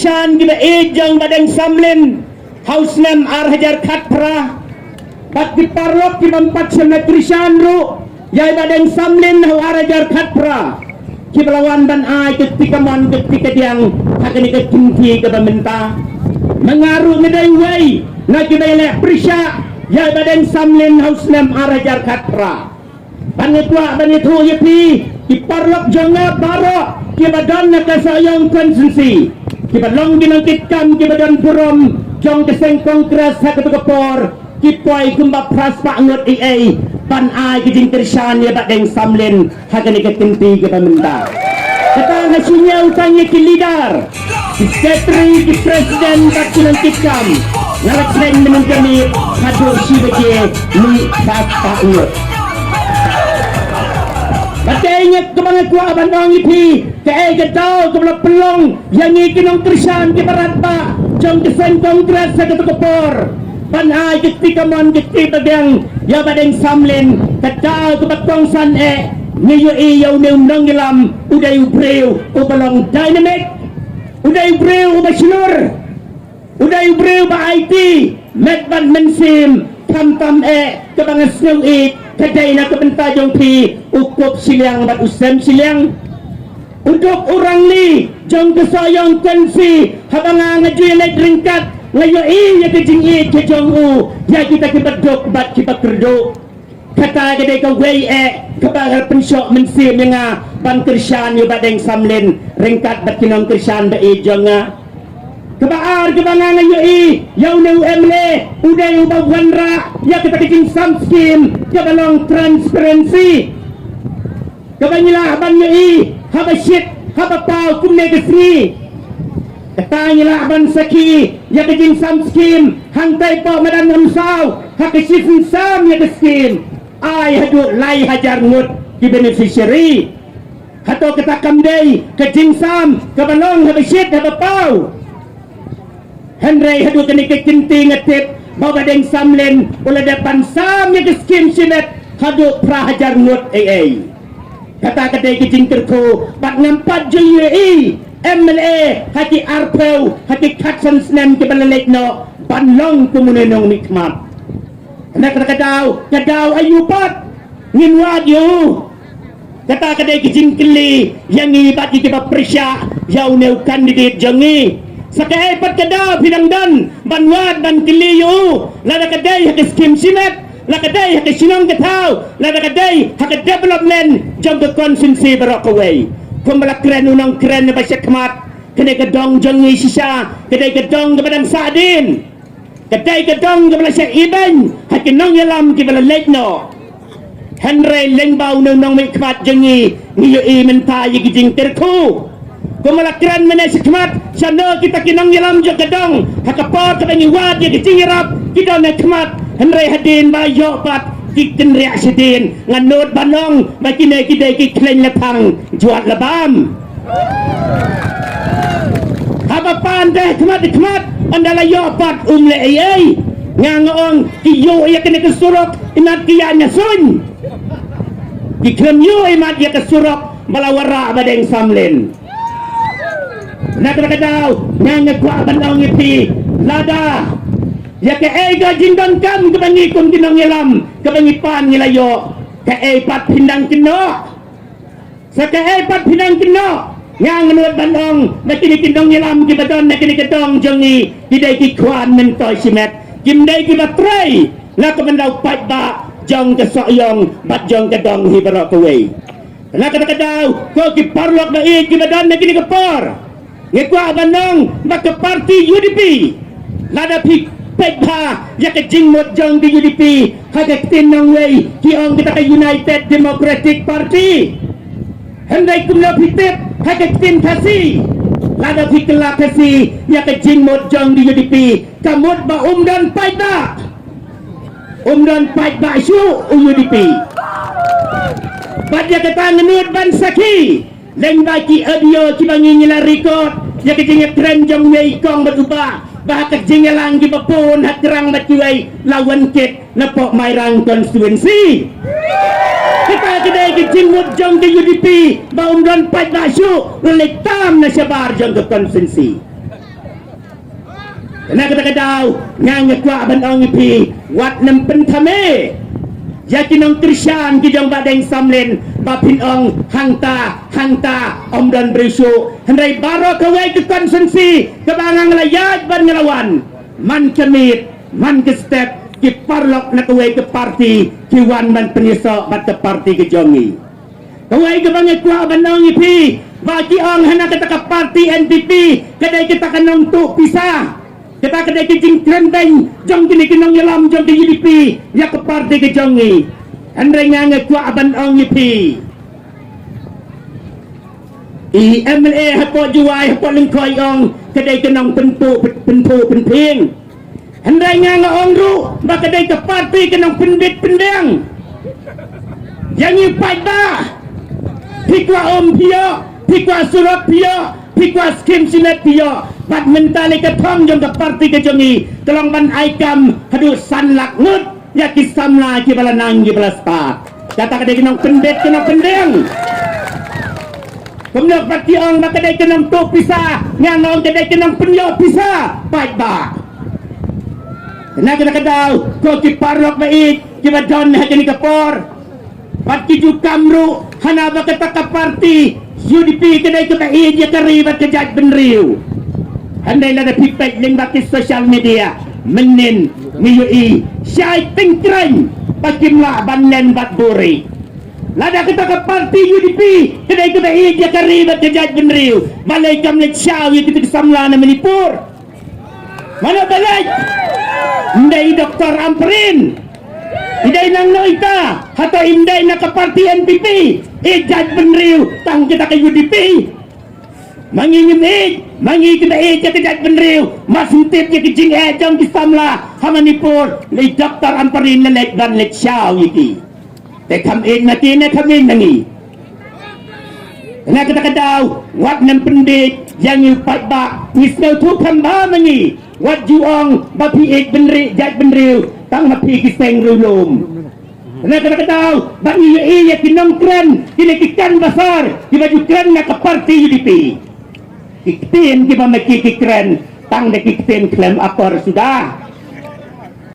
Krishan kita jang badang samlin hausnam arhajar khatpra bat di parlok ki mampat sama Krishan ru yai badang samlin hau arhajar khatpra ki belawan ban ai ketika mon ketika diang hakani ke tinggi ke pemerintah mengaruh medai wai na ki dai prisha yai badang samlin hausnam arhajar khatpra Panitua banitu yepi di parlok jonga baro ki badan nak sayang konsensi ki balong dinangkitkan ki badan purom jong keseng kongres hak kepor ki poi kumba praspa ngot ai pan ai ki jing Krishan ya badeng samlen hakani ke tinti ke pemerintah kata hasinya utangnya ki leader ki sekretari ki presiden tak dinangkitkan ngalak seng menungkani hadu si beje ni praspa ngot Batenya kebangan kuah bandang ipi Kaya gedau kebelah pelong Yang ikinong Krishan ke barat pak Jom keseng kongres sa ketukupor Panay ketika mon ketika bagang Ya badeng samlin Kadau kebatongsan Ngayo iyaw na umnong ilam Uday ubreo Ubalong dynamic Uday ubreo ubasilur Uday ubreo ba IT Medban mensim Tam-tam kebangan snow it Kadai nak kebentajong pi ukup siliang bat usem siliang untuk orang li jong kesayang konsi habang ngajui naik ringkat ngayo ya kejing ke jong u ya kita kebedok bat kita kerdo kata kadai kau wei kebagal pensyok mensim yang ban Krishan yu badeng samlen ringkat bat kinong Krishan ba jonga kebaar kebangan ngayo yau neu emle uday ubah wanra ya kita kejing sam skim kebalong transparency kebanyalah banyo haba shit haba pau kumne kesni ketanyalah ban saki ya kejing sam skim hangtai po madan ngamsau hakisifun sam ya keskim ay hadu lai hajar ngut ki beneficiary hato kita kamdei kejing sam kebalong haba shit haba pau Henry hadu kini kecinti ngetip bawa badeng samlen ula depan sam ya keskim sinet hadu prahajar ngut kata kadai kejing terku bat ngampat jui MLA haki arpeu haki katsan snem ke balalek no banlong kumunenong nikmat nak kadau ayupat nginwad yu kata kadai kejing keli yang ibat ki prisya yau neu kandidat jangi Sakai pat kada pinangdan banwad ban kiliyo lada kadai hak skim sinet la kadai hak sinong katau lada kadai hak development jom ke konsensi barakaway kumbala kren unang kren na basya kmat kadai kadong jangi sisa kadai kadong kepadang sadin kadai kadong kebala syak iban hak nong yalam kibala lekno Henry lengbau nong may kmat jangi niyo mentay gijing terku Kumalakran mana sekmat sana kita kinang yalam je gedong hakapot kebangi wad ya kecirap kita nak kemat henry hadin bayo pat kitin reaksi din nganut banong makine kidai ki klen lepang juat lebam haba pandeh kemat andala yo pat le ai ngangong kiyo ya kene kesurok imat kianya sun dikem yo imat ya kesurok balawara badeng samlen nak kadau nyanya kuat bandang ipi lada ya ke ega jindang kam kebangi kum kinong yelam kebangi pan nilayo ke pat pindang kino sa ke pat pindang kino yang menurut bandang nakini kinong yelam kibadon nakini kedong jongi kidai ki kuan mentoy simet kimdai ki batray nak kemandau pat ba jong ke soyong bat jong kedong hibarok away nak kadau ko ki parlok na kibadon nakini kepor ngekwa bandang maka parti UDP lada pi pekha ya ke jingmot jong di UDP hak tinong wei kiong kita ke United Democratic Party hendai kumla pitep hak tin kasi lada pi kelak kasi ya ke jingmot jong di UDP kamut ba dan paida su UDP badya kata ngenut ban saki leng baki audio kibangi ngila record ya kejingnya keren jong wei kong berubah bah kejingnya langgi bapun hak terang baki wei lawan kit nepok mairang konstituensi kita kedai kejing mut jong ke UDP baum dan pat basu lelik tam na syabar jong ke konstituensi Kena kata daw nganga kwa ban ong ipi wat nem pentame ya kinong Krisyan kijong badeng samlen bapin ong hangta om dan brisu hendai baro kawai ke konsensi kebangang layat ban ngelawan man kemit man ke step ki parlok na kawai ke parti ki wan man penyesok bat ke parti ke jongi kawai ke bangai kwa ban ong ipi bagi ong hana kata ke parti NPP kedai kita kanong tu pisah kita kedai kijing krenteng jong kini kinong yalam jong ke UDP ya ke parti ke jongi andai nganga kwa aban ong yipi MLA hapo juai hapo lengkoi ong kedai kenong penting andai nganga ong ru ba kedai ke parti kenong pendek yang ipai ba pikwa om pio pikwa surat pio pikwa skim sinet pio bat mentali ke thong jong ke parti ke jongi telong ban aikam hadu sanlak ngut ya kisamla ki balanang ki balaspa kata kadai kenong pendek kenong pendeng kemudian parti ong ba kadai kenong tu pisah nganong kadai kenong penyo pisah baik ba kena kadau ko ki parlok baik ki badon ha kini kapor parti ju kamru hana ba kata ka parti UDP kadai ke baik ya kari ba kejat benriu andai ada pipet ling bakis social media menin ngiyui syai tingkren pakimla banen bat buri lada kita ke parti UDP kedai kita dia karibat kejat benriu balai kam lek syawi kita kesamla na Manipur mana balai ndai Dr. Amperin idai nang noita hato indai na ke parti NPP ejat benriu tang kita ke UDP mangi kita kejat benriu masintip ke kijing jong kisamla Manipur le Dr. Amperin lelek dan lek syau iki te kam mati ne kam nangi kena kita kadau wat nem pendek yang ipat ba wisno tu kamba mangi wat juong bapi benri jat benriu tang mapi kiseng rulum kena kita kadau bangi ya kinong kren kini kikan basar ki baju kren na ke parti UDP iktin kita maki kikren tang de kiktin klaim akor sudah